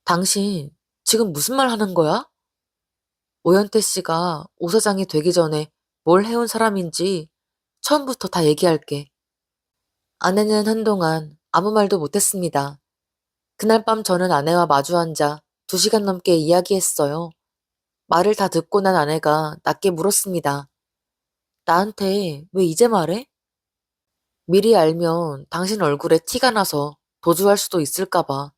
당신 지금 무슨 말 하는 거야? 오현태 씨가 오사장이 되기 전에 뭘 해온 사람인지 처음부터 다 얘기할게. 아내는 한동안 아무 말도 못했습니다. 그날 밤 저는 아내와 마주 앉아 2시간 넘게 이야기했어요. 말을 다 듣고 난 아내가 낮게 물었습니다. 나한테 왜 이제 말해? 미리 알면 당신 얼굴에 티가 나서 도주할 수도 있을까 봐.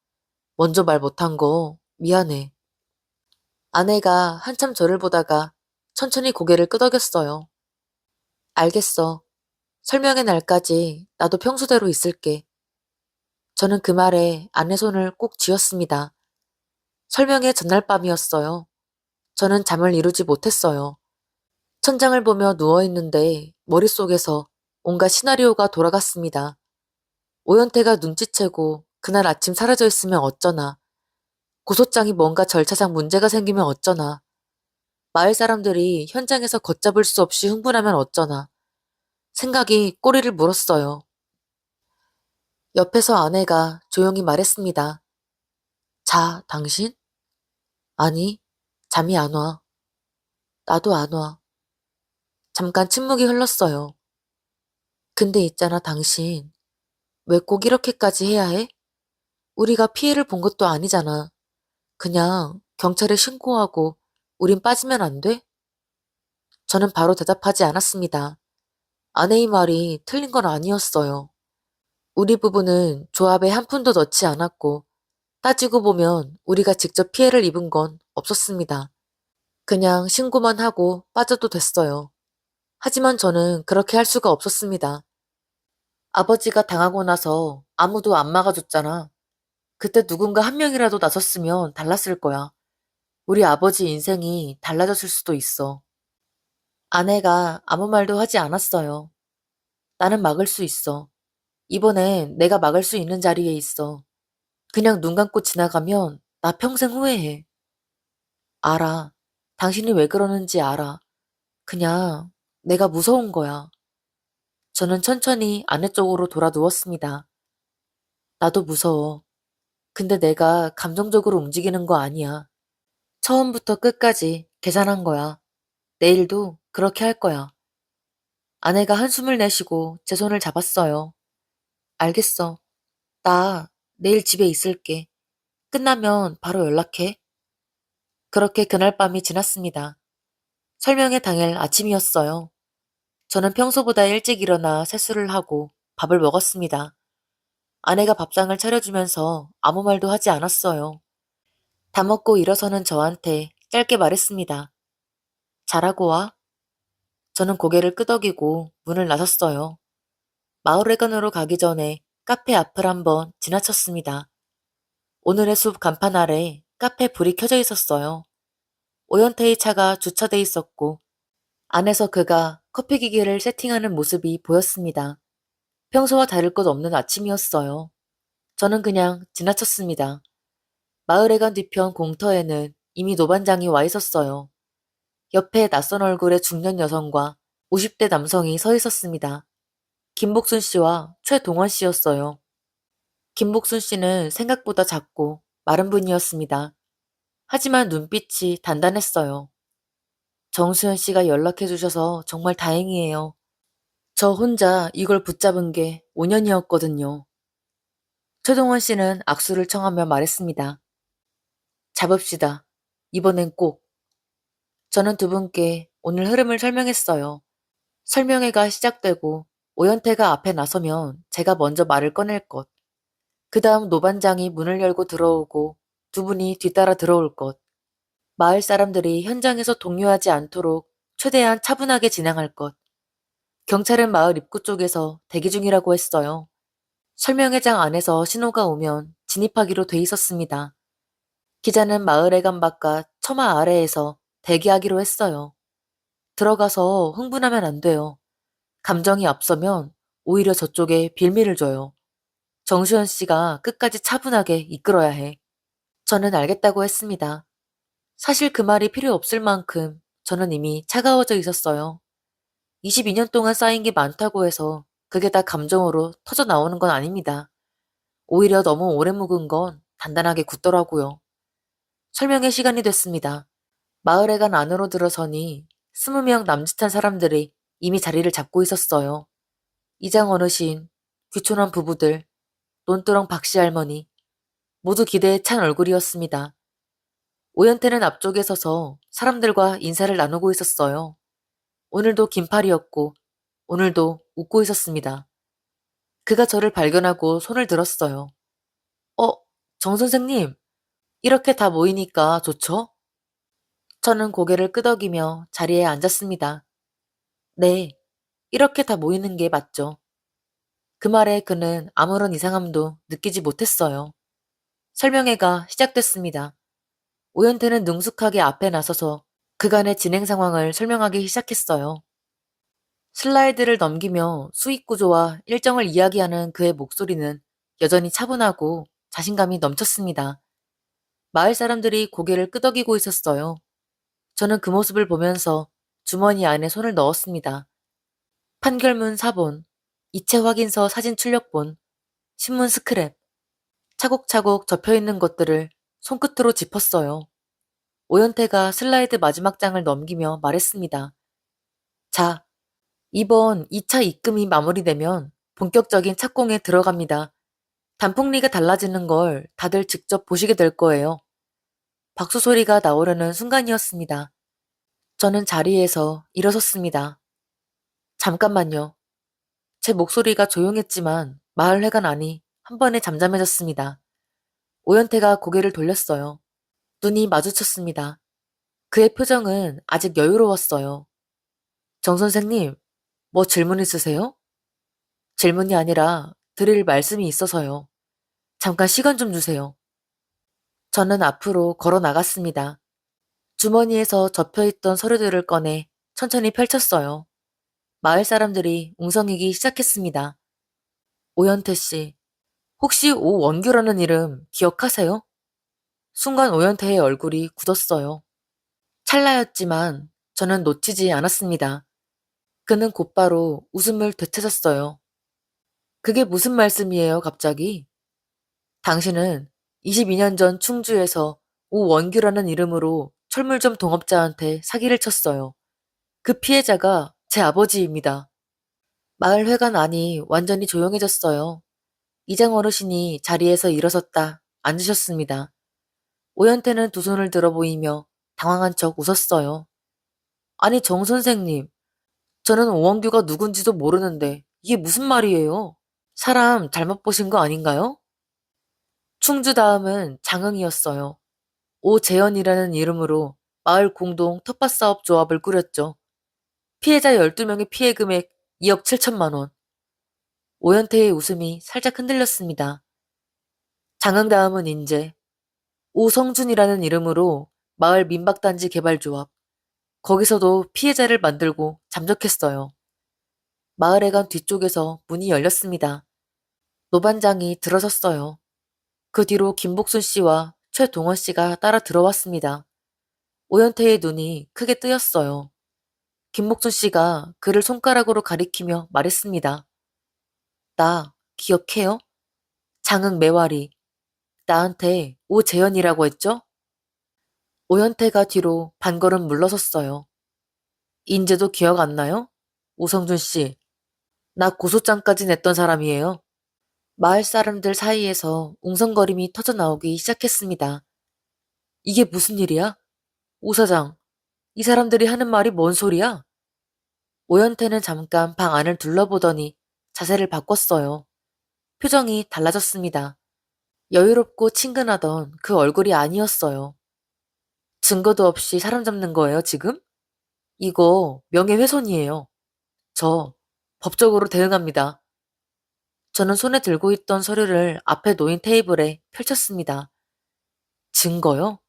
먼저 말 못한 거 미안해. 아내가 한참 저를 보다가 천천히 고개를 끄덕였어요. 알겠어. 설명의 날까지 나도 평소대로 있을게. 저는 그 말에 아내 손을 꼭 쥐었습니다. 설명의 전날 밤이었어요. 저는 잠을 이루지 못했어요. 천장을 보며 누워있는데 머릿속에서 온갖 시나리오가 돌아갔습니다. 오연태가 눈치채고 그날 아침 사라져 있으면 어쩌나. 고소장이 뭔가 절차상 문제가 생기면 어쩌나. 마을 사람들이 현장에서 걷잡을 수 없이 흥분하면 어쩌나. 생각이 꼬리를 물었어요. 옆에서 아내가 조용히 말했습니다. 자, 당신? 아니, 잠이 안 와. 나도 안 와. 잠깐 침묵이 흘렀어요. 근데 있잖아, 당신. 왜 꼭 이렇게까지 해야 해? 우리가 피해를 본 것도 아니잖아. 그냥 경찰에 신고하고 우린 빠지면 안 돼? 저는 바로 대답하지 않았습니다. 아내의 말이 틀린 건 아니었어요. 우리 부부는 조합에 한 푼도 넣지 않았고 따지고 보면 우리가 직접 피해를 입은 건 없었습니다. 그냥 신고만 하고 빠져도 됐어요. 하지만 저는 그렇게 할 수가 없었습니다. 아버지가 당하고 나서 아무도 안 막아줬잖아. 그때 누군가 한 명이라도 나섰으면 달랐을 거야. 우리 아버지 인생이 달라졌을 수도 있어. 아내가 아무 말도 하지 않았어요. 나는 막을 수 있어. 이번엔 내가 막을 수 있는 자리에 있어. 그냥 눈 감고 지나가면 나 평생 후회해. 알아. 당신이 왜 그러는지 알아. 그냥 내가 무서운 거야. 저는 천천히 아내 쪽으로 돌아 누웠습니다. 나도 무서워. 근데 내가 감정적으로 움직이는 거 아니야. 처음부터 끝까지 계산한 거야. 내일도 그렇게 할 거야. 아내가 한숨을 내쉬고 제 손을 잡았어요. 알겠어. 나 내일 집에 있을게. 끝나면 바로 연락해. 그렇게 그날 밤이 지났습니다. 설명회 당일 아침이었어요. 저는 평소보다 일찍 일어나 세수를 하고 밥을 먹었습니다. 아내가 밥상을 차려주면서 아무 말도 하지 않았어요. 다 먹고 일어서는 저한테 짧게 말했습니다. 잘하고 와. 저는 고개를 끄덕이고 문을 나섰어요. 마을회관으로 가기 전에 카페 앞을 한번 지나쳤습니다. 오늘의 숲 간판 아래 카페 불이 켜져 있었어요. 오연태의 차가 주차돼 있었고 안에서 그가 커피 기계를 세팅하는 모습이 보였습니다. 평소와 다를 것 없는 아침이었어요. 저는 그냥 지나쳤습니다. 마을회관 뒤편 공터에는 이미 노반장이 와 있었어요. 옆에 낯선 얼굴의 중년 여성과 50대 남성이 서 있었습니다. 김복순 씨와 최동원 씨였어요. 김복순 씨는 생각보다 작고 마른 분이었습니다. 하지만 눈빛이 단단했어요. 정수현 씨가 연락해 주셔서 정말 다행이에요. 저 혼자 이걸 붙잡은 게 5년이었거든요. 최동원 씨는 악수를 청하며 말했습니다. 잡읍시다. 이번엔 꼭. 저는 두 분께 오늘 흐름을 설명했어요. 설명회가 시작되고 오연태가 앞에 나서면 제가 먼저 말을 꺼낼 것. 그 다음 노반장이 문을 열고 들어오고 두 분이 뒤따라 들어올 것. 마을 사람들이 현장에서 동요하지 않도록 최대한 차분하게 진행할 것. 경찰은 마을 입구 쪽에서 대기 중이라고 했어요. 설명회장 안에서 신호가 오면 진입하기로 돼 있었습니다. 기자는 마을회관 바깥 처마 아래에서 대기하기로 했어요. 들어가서 흥분하면 안 돼요. 감정이 앞서면 오히려 저쪽에 빌미를 줘요. 정수현 씨가 끝까지 차분하게 이끌어야 해. 저는 알겠다고 했습니다. 사실 그 말이 필요 없을 만큼 저는 이미 차가워져 있었어요. 22년 동안 쌓인 게 많다고 해서 그게 다 감정으로 터져 나오는 건 아닙니다. 오히려 너무 오래 묵은 건 단단하게 굳더라고요. 설명의 시간이 됐습니다. 마을회관 안으로 들어서니 20명 남짓한 사람들이 이미 자리를 잡고 있었어요. 이장 어르신, 귀촌한 부부들, 논두렁 박씨 할머니, 모두 기대에 찬 얼굴이었습니다. 오연태는 앞쪽에 서서 사람들과 인사를 나누고 있었어요. 오늘도 긴팔이었고, 오늘도 웃고 있었습니다. 그가 저를 발견하고 손을 들었어요. 어, 정 선생님, 이렇게 다 모이니까 좋죠? 저는 고개를 끄덕이며 자리에 앉았습니다. 네, 이렇게 다 모이는 게 맞죠. 그 말에 그는 아무런 이상함도 느끼지 못했어요. 설명회가 시작됐습니다. 오연태는 능숙하게 앞에 나서서 그간의 진행 상황을 설명하기 시작했어요. 슬라이드를 넘기며 수익 구조와 일정을 이야기하는 그의 목소리는 여전히 차분하고 자신감이 넘쳤습니다. 마을 사람들이 고개를 끄덕이고 있었어요. 저는 그 모습을 보면서 주머니 안에 손을 넣었습니다. 판결문 사본, 이체 확인서 사진 출력본, 신문 스크랩, 차곡차곡 접혀 있는 것들을 손끝으로 짚었어요. 오연태가 슬라이드 마지막 장을 넘기며 말했습니다. 자, 이번 2차 입금이 마무리되면 본격적인 착공에 들어갑니다. 단풍리가 달라지는 걸 다들 직접 보시게 될 거예요. 박수 소리가 나오려는 순간이었습니다. 저는 자리에서 일어섰습니다. 잠깐만요. 제 목소리가 조용했지만 마을회관 안이 한 번에 잠잠해졌습니다. 오연태가 고개를 돌렸어요. 눈이 마주쳤습니다. 그의 표정은 아직 여유로웠어요. 정 선생님, 뭐 질문 있으세요? 질문이 아니라 드릴 말씀이 있어서요. 잠깐 시간 좀 주세요. 저는 앞으로 걸어 나갔습니다. 주머니에서 접혀있던 서류들을 꺼내 천천히 펼쳤어요. 마을 사람들이 웅성이기 시작했습니다. 오연태 씨, 혹시 오원규라는 이름 기억하세요? 순간 오연태의 얼굴이 굳었어요. 찰나였지만 저는 놓치지 않았습니다. 그는 곧바로 웃음을 되찾았어요. 그게 무슨 말씀이에요, 갑자기? 당신은 22년 전 충주에서 오원규라는 이름으로 철물점 동업자한테 사기를 쳤어요. 그 피해자가 제 아버지입니다. 마을 회관 안이 완전히 조용해졌어요. 이장 어르신이 자리에서 일어섰다 앉으셨습니다. 오연태는 두 손을 들어 보이며 당황한 척 웃었어요. 아니 정 선생님, 저는 오원규가 누군지도 모르는데 이게 무슨 말이에요? 사람 잘못 보신 거 아닌가요? 충주 다음은 장흥이었어요. 오재현이라는 이름으로 마을 공동 텃밭사업 조합을 꾸렸죠. 피해자 12명의 피해 금액 2억 7천만 원. 오연태의 웃음이 살짝 흔들렸습니다. 장흥 다음은 인제 오성준이라는 이름으로 마을 민박단지 개발조합. 거기서도 피해자를 만들고 잠적했어요. 마을회관 뒤쪽에서 문이 열렸습니다. 노반장이 들어섰어요. 그 뒤로 김복순 씨와 최동원 씨가 따라 들어왔습니다. 오연태의 눈이 크게 뜨였어요. 김복순 씨가 그를 손가락으로 가리키며 말했습니다. 나 기억해요? 장흥 매화리. 나한테 오재현이라고 했죠? 오연태가 뒤로 반걸음 물러섰어요. 인제도 기억 안 나요? 오성준 씨. 나 고소장까지 냈던 사람이에요. 마을 사람들 사이에서 웅성거림이 터져나오기 시작했습니다. 이게 무슨 일이야? 오 사장, 이 사람들이 하는 말이 뭔 소리야? 오연태는 잠깐 방 안을 둘러보더니 자세를 바꿨어요. 표정이 달라졌습니다. 여유롭고 친근하던 그 얼굴이 아니었어요. 증거도 없이 사람 잡는 거예요, 지금? 이거 명예훼손이에요. 저 법적으로 대응합니다. 저는 손에 들고 있던 서류를 앞에 놓인 테이블에 펼쳤습니다. 증거요?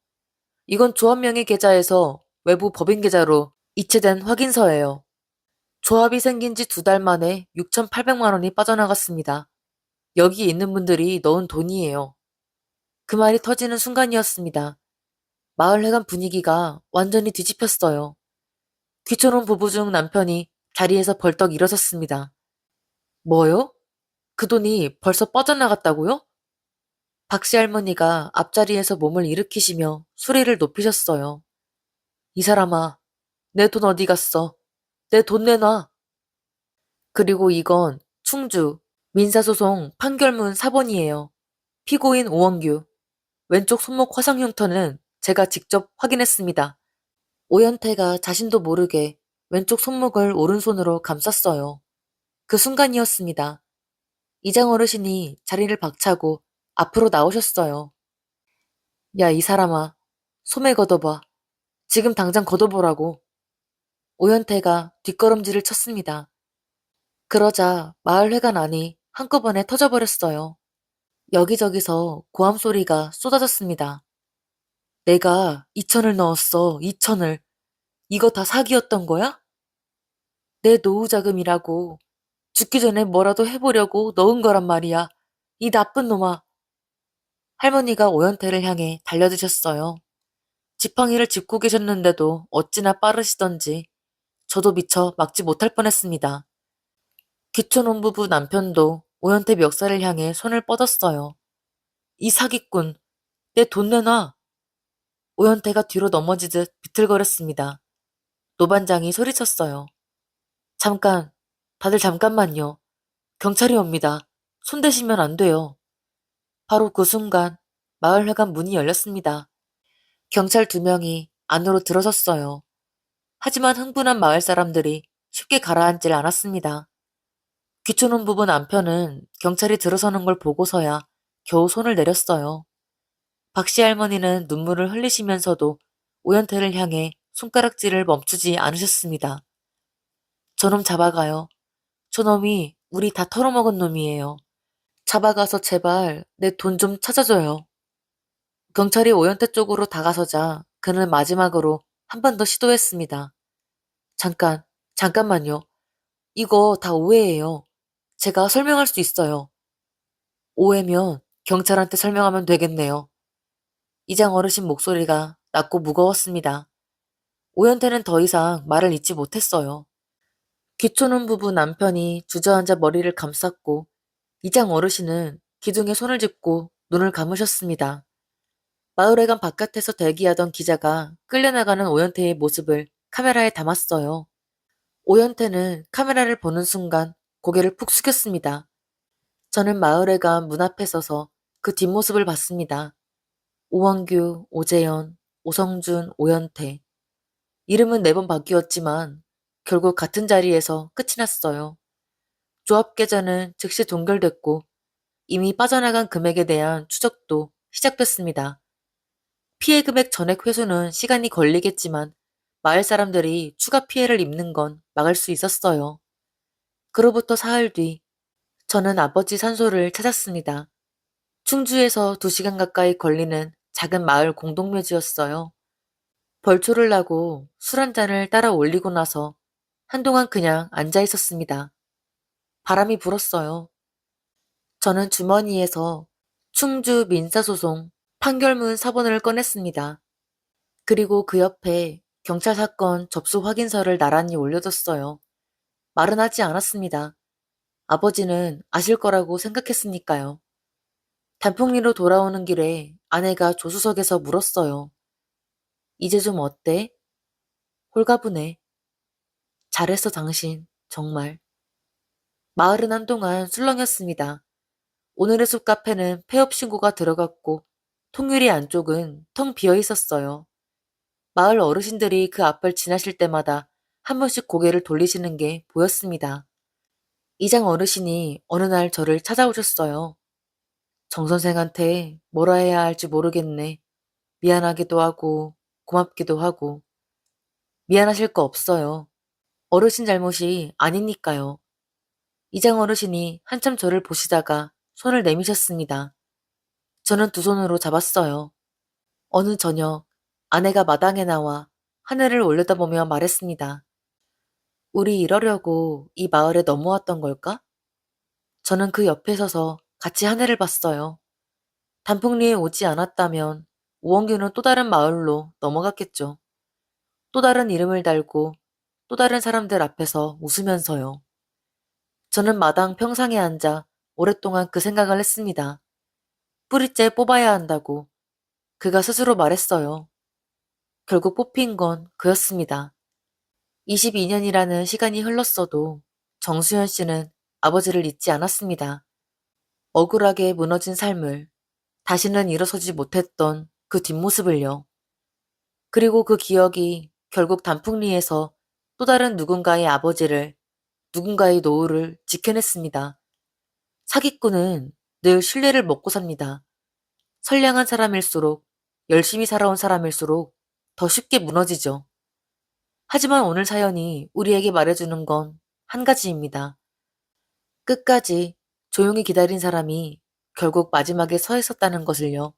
이건 조합명의 계좌에서 외부 법인 계좌로 이체된 확인서예요. 조합이 생긴 지 2달 만에 6,800만 원이 빠져나갔습니다. 여기 있는 분들이 넣은 돈이에요. 그 말이 터지는 순간이었습니다. 마을회관 분위기가 완전히 뒤집혔어요. 귀촌 부부 중 남편이 자리에서 벌떡 일어섰습니다. 뭐요? 그 돈이 벌써 빠져나갔다고요? 박씨 할머니가 앞자리에서 몸을 일으키시며 소리를 높이셨어요. 이 사람아, 내 돈 어디 갔어? 내 돈 내놔. 그리고 이건 충주 민사소송 판결문 4번이에요. 피고인 오원규. 왼쪽 손목 화상 흉터는 제가 직접 확인했습니다. 오연태가 자신도 모르게 왼쪽 손목을 오른손으로 감쌌어요. 그 순간이었습니다. 이장 어르신이 자리를 박차고 앞으로 나오셨어요. 야, 이 사람아, 소매 걷어봐. 지금 당장 걷어보라고. 오연태가 뒷걸음질을 쳤습니다. 그러자 마을회관 안이 한꺼번에 터져버렸어요. 여기저기서 고함 소리가 쏟아졌습니다. 내가 2천을 넣었어, 2천을. 이거 다 사기였던 거야? 내 노후 자금이라고. 죽기 전에 뭐라도 해보려고 넣은 거란 말이야. 이 나쁜 놈아. 할머니가 오연태를 향해 달려드셨어요. 지팡이를 짚고 계셨는데도 어찌나 빠르시던지 저도 미처 막지 못할 뻔했습니다. 귀촌혼부부 남편도 오연태 멱살을 향해 손을 뻗었어요. 이 사기꾼, 내 돈 내놔. 오연태가 뒤로 넘어지듯 비틀거렸습니다. 노반장이 소리쳤어요. 잠깐, 다들 잠깐만요. 경찰이 옵니다. 손대시면 안 돼요. 바로 그 순간 마을회관 문이 열렸습니다. 경찰 2명이 안으로 들어섰어요. 하지만 흥분한 마을 사람들이 쉽게 가라앉질 않았습니다. 귀촌온 부부 남편은 경찰이 들어서는 걸 보고서야 겨우 손을 내렸어요. 박씨 할머니는 눈물을 흘리시면서도 오연태를 향해 손가락질을 멈추지 않으셨습니다. 저놈 잡아가요. 저놈이 우리 다 털어먹은 놈이에요. 잡아가서 제발 내 돈 좀 찾아줘요. 경찰이 오연태 쪽으로 다가서자 그는 마지막으로 한 번 더 시도했습니다. 잠깐만요. 이거 다 오해예요. 제가 설명할 수 있어요. 오해면 경찰한테 설명하면 되겠네요. 이장 어르신 목소리가 낮고 무거웠습니다. 오연태는 더 이상 말을 잇지 못했어요. 귀촌온 부부 남편이 주저앉아 머리를 감쌌고 이장 어르신은 기둥에 손을 짚고 눈을 감으셨습니다. 마을회관 바깥에서 대기하던 기자가 끌려나가는 오연태의 모습을 카메라에 담았어요. 오연태는 카메라를 보는 순간 고개를 푹 숙였습니다. 저는 마을회관 문 앞에 서서 그 뒷모습을 봤습니다. 오원규, 오재현, 오성준, 오연태. 이름은 4번 바뀌었지만 결국 같은 자리에서 끝이 났어요. 조합 계좌는 즉시 동결됐고 이미 빠져나간 금액에 대한 추적도 시작됐습니다. 피해 금액 전액 회수는 시간이 걸리겠지만 마을 사람들이 추가 피해를 입는 건 막을 수 있었어요. 그로부터 사흘 뒤 저는 아버지 산소를 찾았습니다. 충주에서 2시간 가까이 걸리는 작은 마을 공동묘지였어요. 벌초를 나고 술 한 잔을 따라 올리고 나서 한동안 그냥 앉아 있었습니다. 바람이 불었어요. 저는 주머니에서 충주 민사소송 판결문 4번을 꺼냈습니다. 그리고 그 옆에 경찰 사건 접수 확인서를 나란히 올려뒀어요. 말은 하지 않았습니다. 아버지는 아실 거라고 생각했으니까요. 단풍리로 돌아오는 길에 아내가 조수석에서 물었어요. 이제 좀 어때? 홀가분해. 잘했어 당신. 정말. 마을은 한동안 술렁였습니다. 오늘의 숲 카페는 폐업 신고가 들어갔고 통유리 안쪽은 텅 비어 있었어요. 마을 어르신들이 그 앞을 지나실 때마다 한 번씩 고개를 돌리시는 게 보였습니다. 이장 어르신이 어느 날 저를 찾아오셨어요. 정 선생한테 뭐라 해야 할지 모르겠네. 미안하기도 하고 고맙기도 하고. 미안하실 거 없어요. 어르신 잘못이 아니니까요. 이장 어르신이 한참 저를 보시다가 손을 내미셨습니다. 저는 2손으로 잡았어요. 어느 저녁 아내가 마당에 나와 하늘을 올려다보며 말했습니다. 우리 이러려고 이 마을에 넘어왔던 걸까? 저는 그 옆에 서서 같이 하늘을 봤어요. 단풍리에 오지 않았다면 오원규는 또 다른 마을로 넘어갔겠죠. 또 다른 이름을 달고 또 다른 사람들 앞에서 웃으면서요. 저는 마당 평상에 앉아 오랫동안 그 생각을 했습니다. 뿌리째 뽑아야 한다고 그가 스스로 말했어요. 결국 뽑힌 건 그였습니다. 22년이라는 시간이 흘렀어도 정수현 씨는 아버지를 잊지 않았습니다. 억울하게 무너진 삶을, 다시는 일어서지 못했던 그 뒷모습을요. 그리고 그 기억이 결국 단풍리에서 또 다른 누군가의 아버지를, 누군가의 노후를 지켜냈습니다. 사기꾼은 늘 신뢰를 먹고 삽니다. 선량한 사람일수록, 열심히 살아온 사람일수록 더 쉽게 무너지죠. 하지만 오늘 사연이 우리에게 말해주는 건 한 가지입니다. 끝까지 조용히 기다린 사람이 결국 마지막에 서 있었다는 것을요.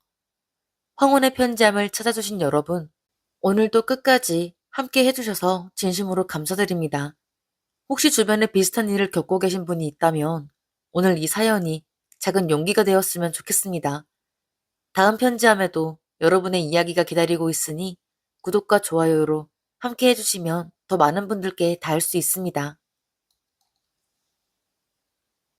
황혼의 편지함을 찾아주신 여러분, 오늘도 끝까지 함께 해주셔서 진심으로 감사드립니다. 혹시 주변에 비슷한 일을 겪고 계신 분이 있다면 오늘 이 사연이 작은 용기가 되었으면 좋겠습니다. 다음 편지함에도 여러분의 이야기가 기다리고 있으니 구독과 좋아요로 함께 해주시면 더 많은 분들께 닿을 수 있습니다.